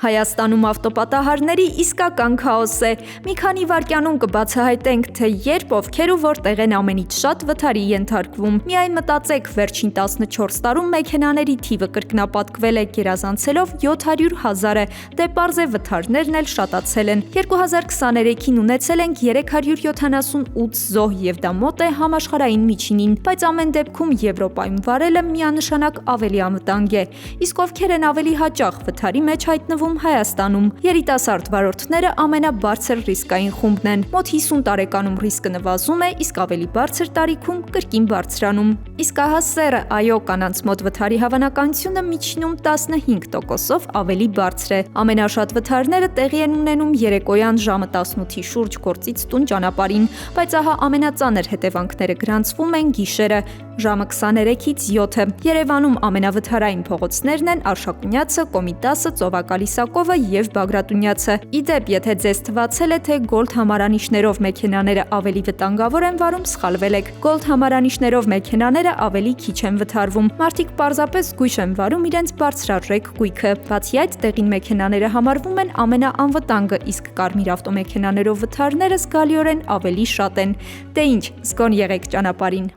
Հայաստանում ավտոպատահարների իսկական քաոս է։ Մի քանի վայրկյանում կբացահայտենք, թե երբ, ովքեր ու որտեղ են ամենից շատ վթարի ենթարկվում։ Միայն մտածեք, վերջին 14 տարում մեքենաների թիվը կրկնապատկվել է, գերազանցելով 700 000-ը, դե պարզ է վթարներն էլ շատացել են։ 2023-ին ունեցել ենք 378 զոհ և դա մոտ է համաշխարհային միջինին, բայց ամեն դեպքում Եվրոպայում վարելը միանշանակ ավելի անվտանգ է։ Իսկ ովքեր են ավելի հաճախ վթարի մեջ հայտնվում Հայաստանում։ Երիտասարդ վարորդները ամենաբարձր ռիսկային խումբն են։ Մոտ 50 տարեկանում ռիսկը նվազում է, իսկ ավելի բարձր տարիքում կրկին բարձրանում։ Իսկ ահա սեռը, այո, կանանց մոտ վթարի հավանականությունը միջինում 15%-ով ավելի բարձր է։ Ամենաշատ վթարները տեղի են ունենում երեկոյան ժամը 18-ի շուրջ գործից տուն ճանապարհին, բայց ահա ամենածանր հետևանքները գրանցվում են գիշերը ժամը 23-ից 7-ը։ Երևանում ամենավթարային փողոցներն են Արշակունյացը, Կոմիտասը, Ծովակալիսակովը և Բագրատունյացը։ Իդեպ, եթե ձեզ թվացել է, թե Gold համարանիշներով մեքենաները ավելի վտանգավոր են վարում, սխալվել եք։ Gold համարանիշներով մեքենաները ավելի քիչ են վթարվում։ Մարդիկ պարզապես զգույշ են վարում իրենց բարձրարժեք գույքը։ Բացի այդ, տեղին մեքենաները համարվում են ամենաանվտանգը, իսկ կարմիր ավտոմեքենաներով վթարները զգալիորեն ավելի շատ են։ Դե ինչ, զգոն եղեք ճանապարհին։